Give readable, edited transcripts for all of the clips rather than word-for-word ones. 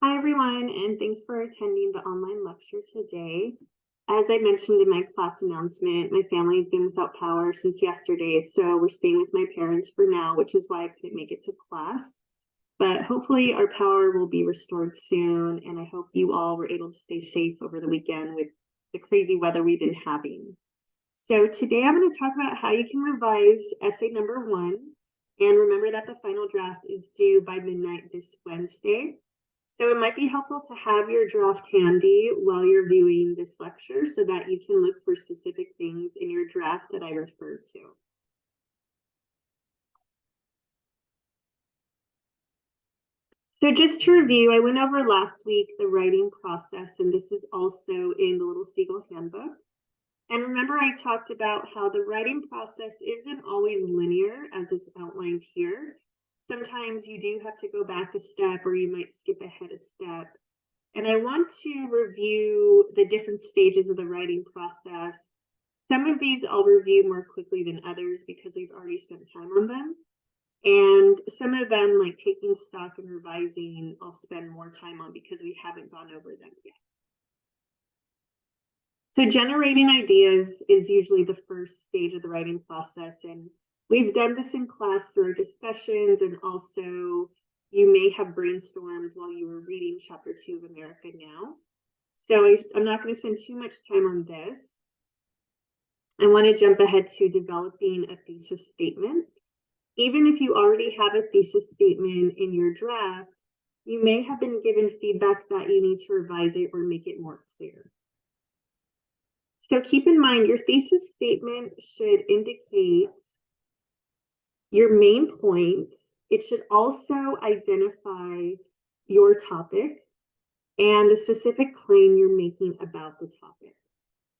Hi, everyone, and thanks for attending the online lecture today. As I mentioned in my class announcement, my family has been without power since yesterday, so we're staying with my parents for now, which is why I couldn't make it to class. But hopefully our power will be restored soon, and I hope you all were able to stay safe over the weekend with the crazy weather we've been having. So today I'm going to talk about how you can revise essay number 1, and remember that the final draft is due by midnight this Wednesday. So it might be helpful to have your draft handy while you're viewing this lecture so that you can look for specific things in your draft that I referred to. So just to review, I went over last week the writing process, and this is also in the Little Seagull Handbook. And remember, I talked about how the writing process isn't always linear as it's outlined here. Sometimes you do have to go back a step, or you might skip ahead a step. And I want to review the different stages of the writing process. Some of these I'll review more quickly than others because we've already spent time on them. And some of them, like taking stock and revising, I'll spend more time on because we haven't gone over them yet. So generating ideas is usually the first stage of the writing process. And we've done this in class through our discussions, and also you may have brainstormed while you were reading chapter 2 of America Now. So I'm not going to spend too much time on this. I want to jump ahead to developing a thesis statement. Even if you already have a thesis statement in your draft, you may have been given feedback that you need to revise it or make it more clear. So keep in mind, your thesis statement should indicate your main points. It should also identify your topic and the specific claim you're making about the topic.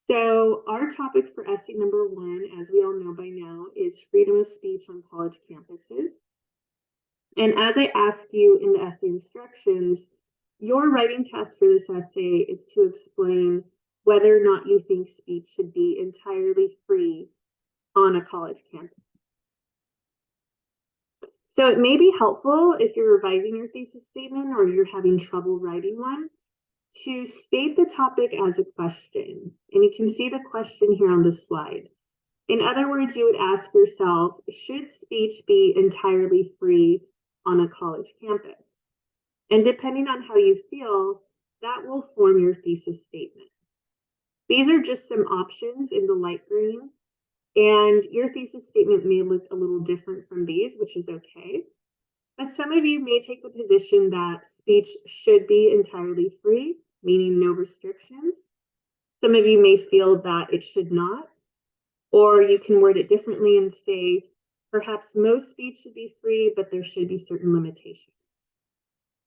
So our topic for essay number 1, as we all know by now, is freedom of speech on college campuses. And as I asked you in the essay instructions, your writing task for this essay is to explain whether or not you think speech should be entirely free on a college campus. So it may be helpful if you're revising your thesis statement or you're having trouble writing one to state the topic as a question. And you can see the question here on the slide. In other words, you would ask yourself, should speech be entirely free on a college campus? And depending on how you feel, that will form your thesis statement. These are just some options in the light green, and your thesis statement may look a little different from these, which is okay. But some of you may take the position that speech should be entirely free, meaning no restrictions. Some of you may feel that it should not, or you can word it differently and say, perhaps most speech should be free, but there should be certain limitations.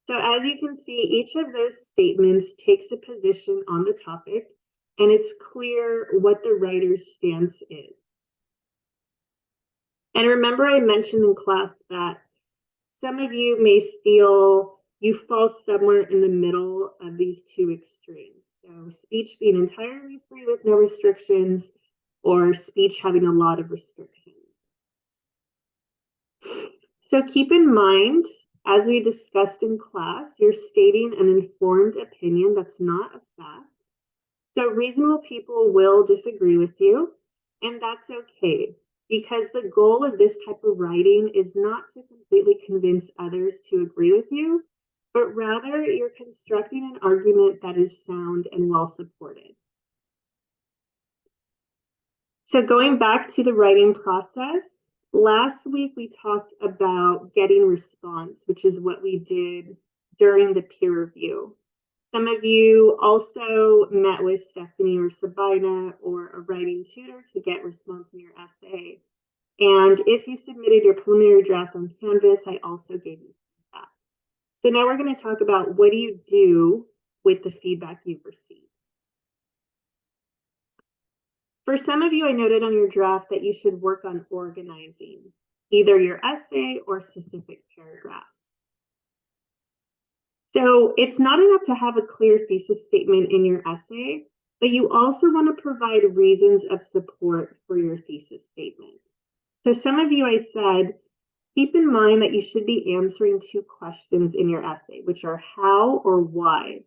So as you can see, each of those statements takes a position on the topic, and it's clear what the writer's stance is. And remember, I mentioned in class that some of you may feel you fall somewhere in the middle of these two extremes. So speech being entirely free with no restrictions, or speech having a lot of restrictions. So keep in mind, as we discussed in class, you're stating an informed opinion that's not a fact. So reasonable people will disagree with you, and that's okay, because the goal of this type of writing is not to completely convince others to agree with you, but rather you're constructing an argument that is sound and well supported. So going back to the writing process, last week we talked about getting response, which is what we did during the peer review. Some of you also met with Stephanie or Sabina or a writing tutor to get response in your essay. And if you submitted your preliminary draft on Canvas, I also gave you feedback. So now we're going to talk about what do you do with the feedback you've received. For some of you, I noted on your draft that you should work on organizing either your essay or specific paragraphs. So it's not enough to have a clear thesis statement in your essay, but you also want to provide reasons of support for your thesis statement. So some of you, I said, Keep in mind that you should be answering two questions in your essay, which are how or why.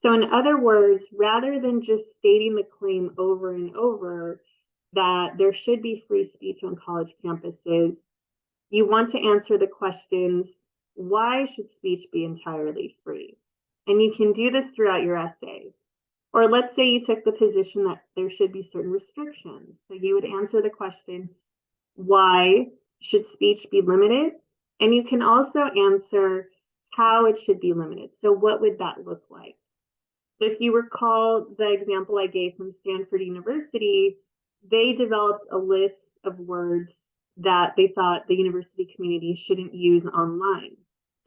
So in other words, rather than just stating the claim over and over that there should be free speech on college campuses, you want to answer the questions, why should speech be entirely free? And you can do this throughout your essay. Or let's say you took the position that there should be certain restrictions. So you would answer the question, why should speech be limited? And you can also answer how it should be limited. So what would that look like? If you recall the example I gave from Stanford University, they developed a list of words that they thought the university community shouldn't use online.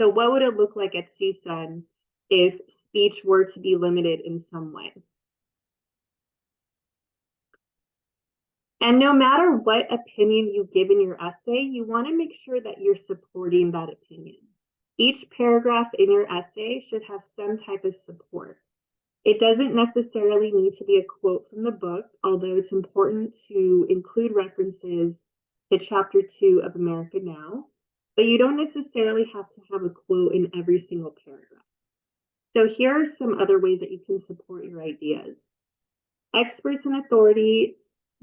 So what would it look like at CSUN if speech were to be limited in some way? And no matter what opinion you give in your essay, you want to make sure that you're supporting that opinion. Each paragraph in your essay should have some type of support. It doesn't necessarily need to be a quote from the book, although it's important to include references to Chapter 2 of America Now, but you don't necessarily have to have a quote in every single paragraph. So here are some other ways that you can support your ideas. Experts and authority,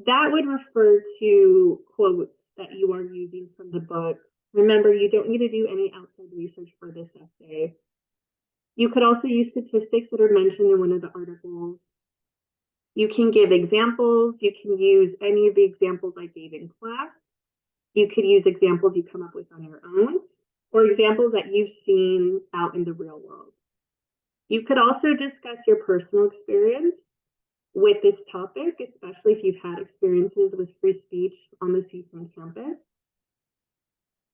that would refer to quotes that you are using from the book. Remember, you don't need to do any outside research for this essay. You could also use statistics that are mentioned in one of the articles. You can give examples. You can use any of the examples I gave in class. You could use examples you come up with on your own, or examples that you've seen out in the real world. You could also discuss your personal experience with this topic, especially if you've had experiences with free speech on the CSUN campus.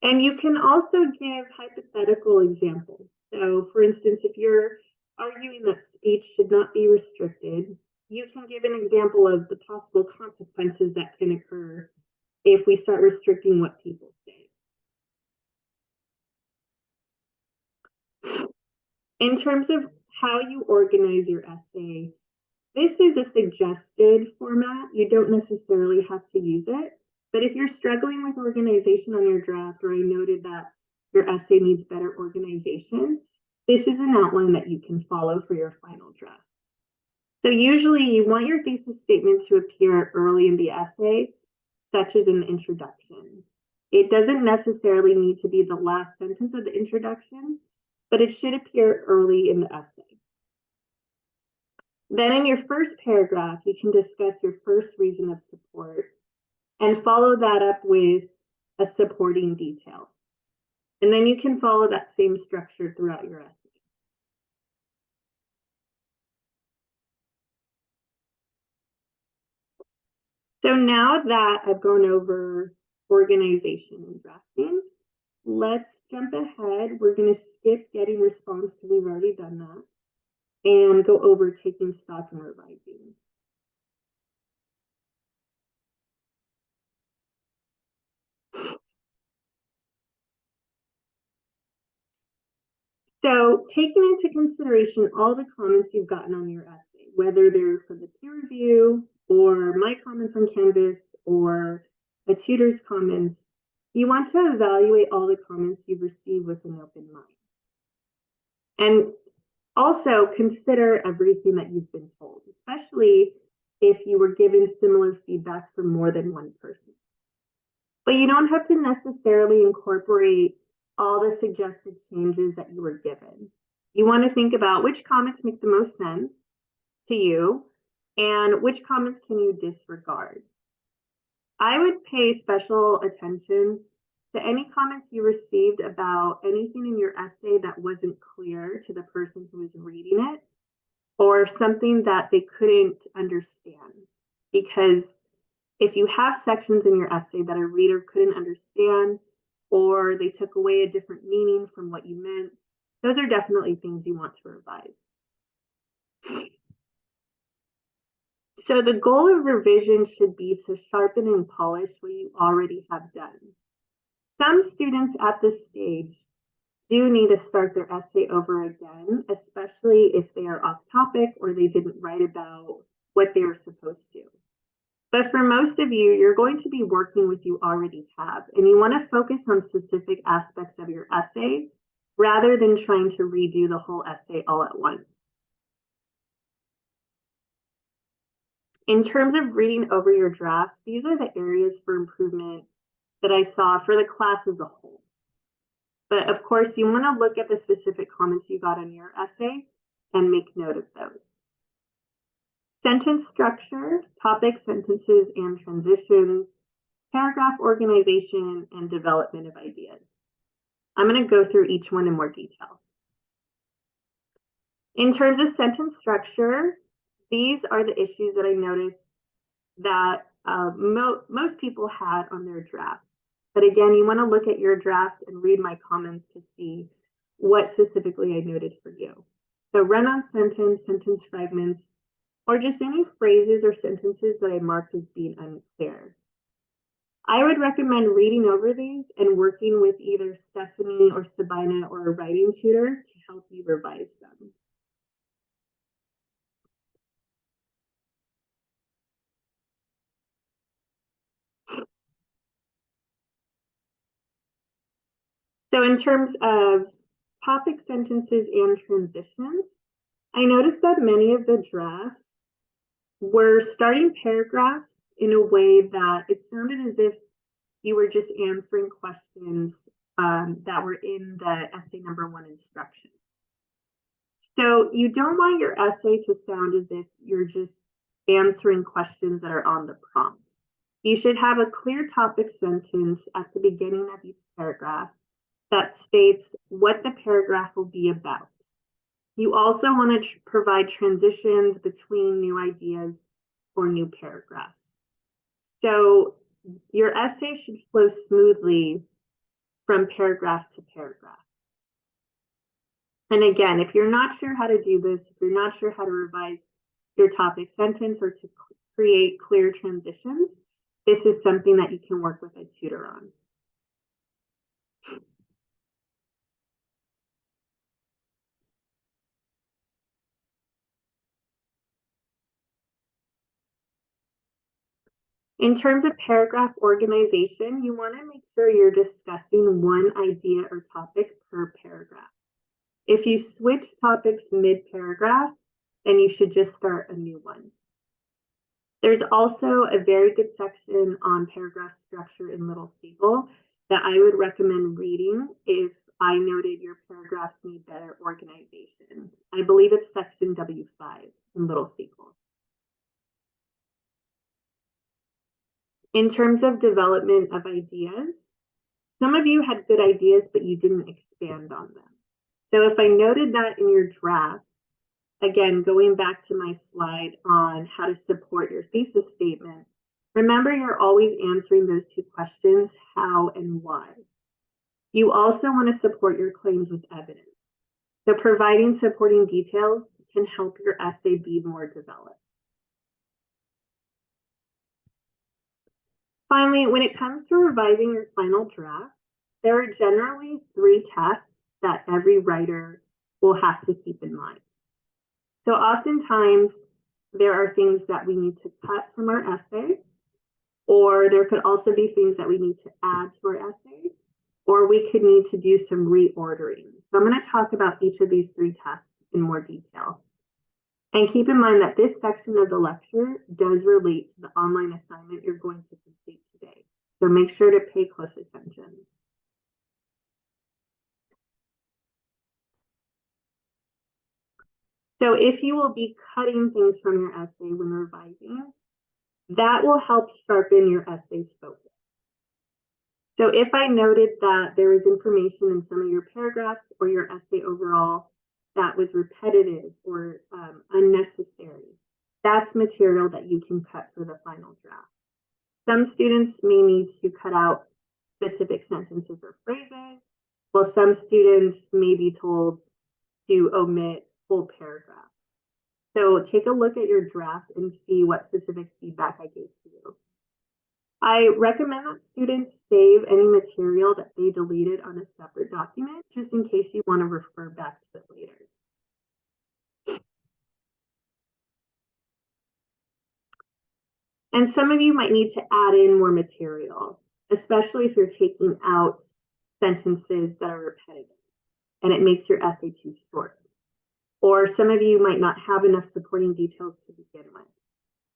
And you can also give hypothetical examples. So for instance, if you're arguing that speech should not be restricted, you can give an example of the possible consequences that can occur if we start restricting what people say. In terms of how you organize your essay, this is a suggested format. You don't necessarily have to use it, but if you're struggling with organization on your draft, or I noted that your essay needs better organization, this is an outline that you can follow for your final draft. So usually you want your thesis statement to appear early in the essay, such as in the introduction. It doesn't necessarily need to be the last sentence of the introduction, but it should appear early in the essay. Then in your first paragraph, you can discuss your first reason of support and follow that up with a supporting detail. And then you can follow that same structure throughout your essay. So now that I've gone over organization and drafting, let's jump ahead. We're going to skip getting response because we've already done that, and go over taking stock and revising. So taking into consideration all the comments you've gotten on your essay, whether they're from the peer review or my comments on Canvas or a tutor's comments, you want to evaluate all the comments you've received with an open mind. And also consider everything that you've been told, especially if you were given similar feedback from more than one person. But you don't have to necessarily incorporate all the suggested changes that you were given. You want to think about which comments make the most sense to you and which comments can you disregard. I would pay special attention to any comments you received about anything in your essay that wasn't clear to the person who was reading it, or something that they couldn't understand. Because if you have sections in your essay that a reader couldn't understand, or they took away a different meaning from what you meant, those are definitely things you want to revise. So the goal of revision should be to sharpen and polish what you already have done. Some students at this stage do need to start their essay over again, especially if they are off topic or they didn't write about what they were supposed to. But for most of you, you're going to be working with you already have, and you want to focus on specific aspects of your essay rather than trying to redo the whole essay all at once. In terms of reading over your drafts, these are the areas for improvement that I saw for the class as a whole. But of course, you want to look at the specific comments you got on your essay and make note of those. Sentence structure, topic, sentences, and transitions, paragraph organization, and development of ideas. I'm going to go through each one in more detail. In terms of sentence structure, these are the issues that I noticed that most people had on their drafts. But again, you want to look at your draft and read my comments to see what specifically I noted for you. So run-on sentence, sentence fragments, or just any phrases or sentences that I marked as being unclear. I would recommend reading over these and working with either Stephanie or Sabina or a writing tutor to help you revise them. So in terms of topic, sentences, and transitions, I noticed that many of the drafts were starting paragraphs in a way that it sounded as if you were just answering questions that were in the essay number 1 instruction. So you don't want your essay to sound as if you're just answering questions that are on the prompt. You should have a clear topic sentence at the beginning of each paragraph that states what the paragraph will be about. You also want to provide transitions between new ideas or new paragraphs. So your essay should flow smoothly from paragraph to paragraph. And again, if you're not sure how to do this, if you're not sure how to revise your topic sentence or to create clear transitions, this is something that you can work with a tutor on. In terms of paragraph organization, you want to make sure you're discussing one idea or topic per paragraph. If you switch topics mid-paragraph, then you should just start a new one. There's also a very good section on paragraph structure in Little Seagull that I would recommend reading if I noted your paragraphs need better organization. I believe it's section W5 in Little Seagull. In terms of development of ideas, some of you had good ideas, but you didn't expand on them. So if I noted that in your draft, again, going back to my slide on how to support your thesis statement, remember you're always answering those two questions, how and why. You also want to support your claims with evidence. So providing supporting details can help your essay be more developed. Finally, when it comes to revising your final draft, there are generally 3 tests that every writer will have to keep in mind. So oftentimes there are things that we need to cut from our essay, or there could also be things that we need to add to our essay, or we could need to do some reordering. So I'm going to talk about each of these 3 tests in more detail. And keep in mind that this section of the lecture does relate to the online assignment you're going to complete today. So make sure to pay close attention. So if you will be cutting things from your essay when revising, that will help sharpen your essay's focus. So if I noted that there is information in some of your paragraphs or your essay overall that was repetitive or unnecessary, that's material that you can cut for the final draft. Some students may need to cut out specific sentences or phrases, while some students may be told to omit whole paragraphs. So take a look at your draft and see what specific feedback I gave to you. I recommend that students save any material that they deleted on a separate document, just in case you want to refer back to it later. And some of you might need to add in more material, especially if you're taking out sentences that are repetitive and it makes your essay too short. Or some of you might not have enough supporting details to begin with.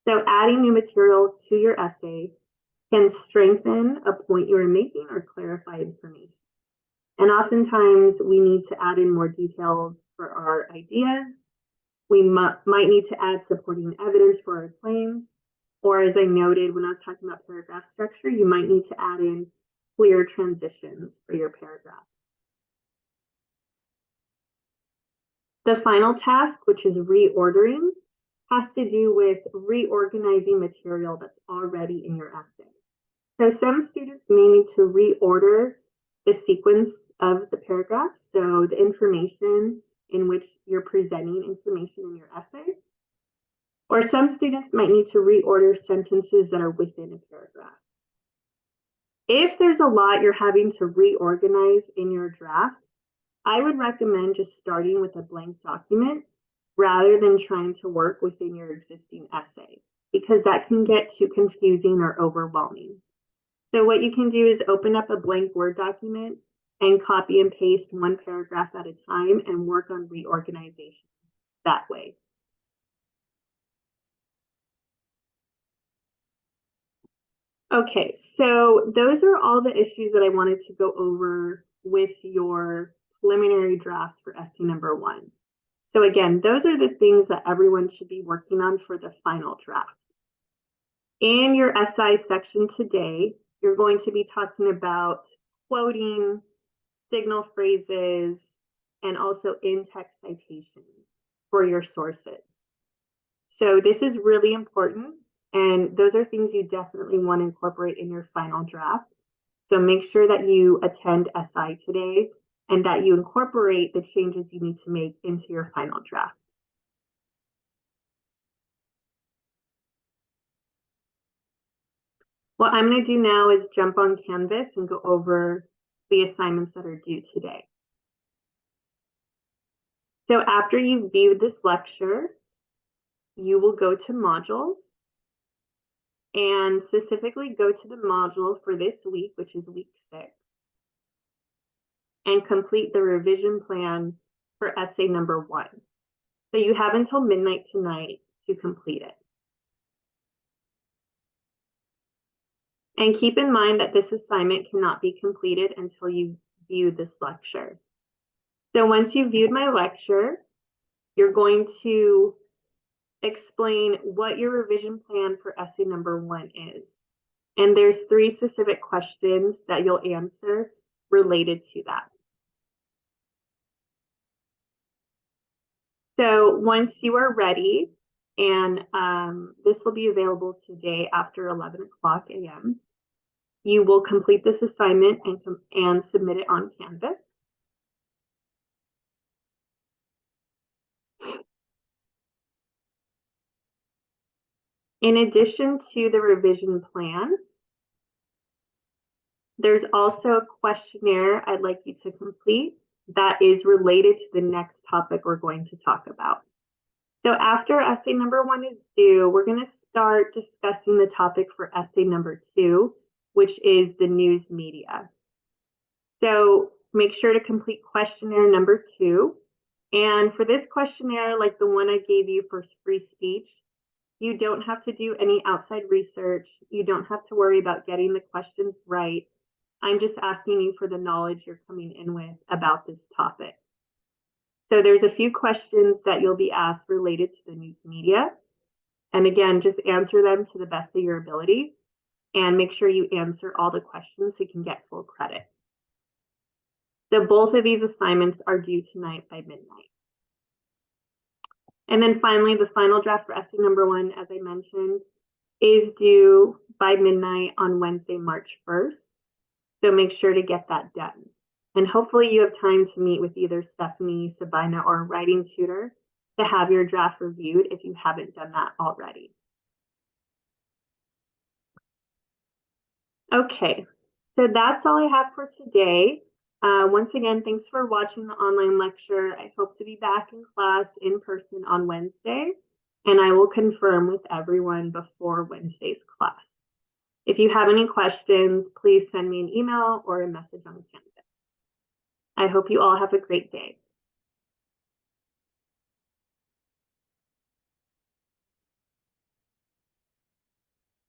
So adding new material to your essay can strengthen a point you are making or clarify information. And oftentimes we need to add in more details for our ideas. We might need to add supporting evidence for our claims. Or as I noted when I was talking about paragraph structure, you might need to add in clear transitions for your paragraph. The final task, which is reordering, has to do with reorganizing material that's already in your essay. So some students may need to reorder the sequence of the paragraph, so the information in which you're presenting information in your essay. Or some students might need to reorder sentences that are within a paragraph. If there's a lot you're having to reorganize in your draft, I would recommend just starting with a blank document rather than trying to work within your existing essay, because that can get too confusing or overwhelming. So what you can do is open up a blank Word document and copy and paste one paragraph at a time and work on reorganization that way. Okay, so those are all the issues that I wanted to go over with your preliminary drafts for essay number 1. So again, those are the things that everyone should be working on for the final draft. In your SI section today, you're going to be talking about quoting, signal phrases, and also in-text citations for your sources. So this is really important, and those are things you definitely want to incorporate in your final draft. So make sure that you attend SI today and that you incorporate the changes you need to make into your final draft. What I'm going to do now is jump on Canvas and go over the assignments that are due today. So after you've viewed this lecture, you will go to modules and specifically go to the module for this week, which is week 6, and complete the revision plan for essay number 1. So you have until midnight tonight to complete it. And keep in mind that this assignment cannot be completed until you view this lecture. So once you've viewed my lecture, you're going to explain what your revision plan for essay number 1 is. And there's 3 specific questions that you'll answer related to that. So once you are ready, and this will be available today after 11 a.m., you will complete this assignment and submit it on Canvas. In addition to the revision plan, there's also a questionnaire I'd like you to complete that is related to the next topic we're going to talk about. So after essay number 1 is due, we're going to start discussing the topic for essay number 2, which is the news media. So make sure to complete questionnaire number 2. And for this questionnaire, like the one I gave you for free speech, you don't have to do any outside research. You don't have to worry about getting the questions right. I'm just asking you for the knowledge you're coming in with about this topic. So there's a few questions that you'll be asked related to the news media. And again, just answer them to the best of your ability and make sure you answer all the questions so you can get full credit. So both of these assignments are due tonight by midnight. And then finally, the final draft for essay number 1, as I mentioned, is due by midnight on Wednesday, March 1st. So make sure to get that done. And hopefully you have time to meet with either Stephanie, Sabina, or a writing tutor to have your draft reviewed if you haven't done that already. Okay, so that's all I have for today. Once again, thanks for watching the online lecture. I hope to be back in class in person on Wednesday. and I will confirm with everyone before Wednesday's class. If you have any questions, please send me an email or a message on Canvas. I hope you all have a great day.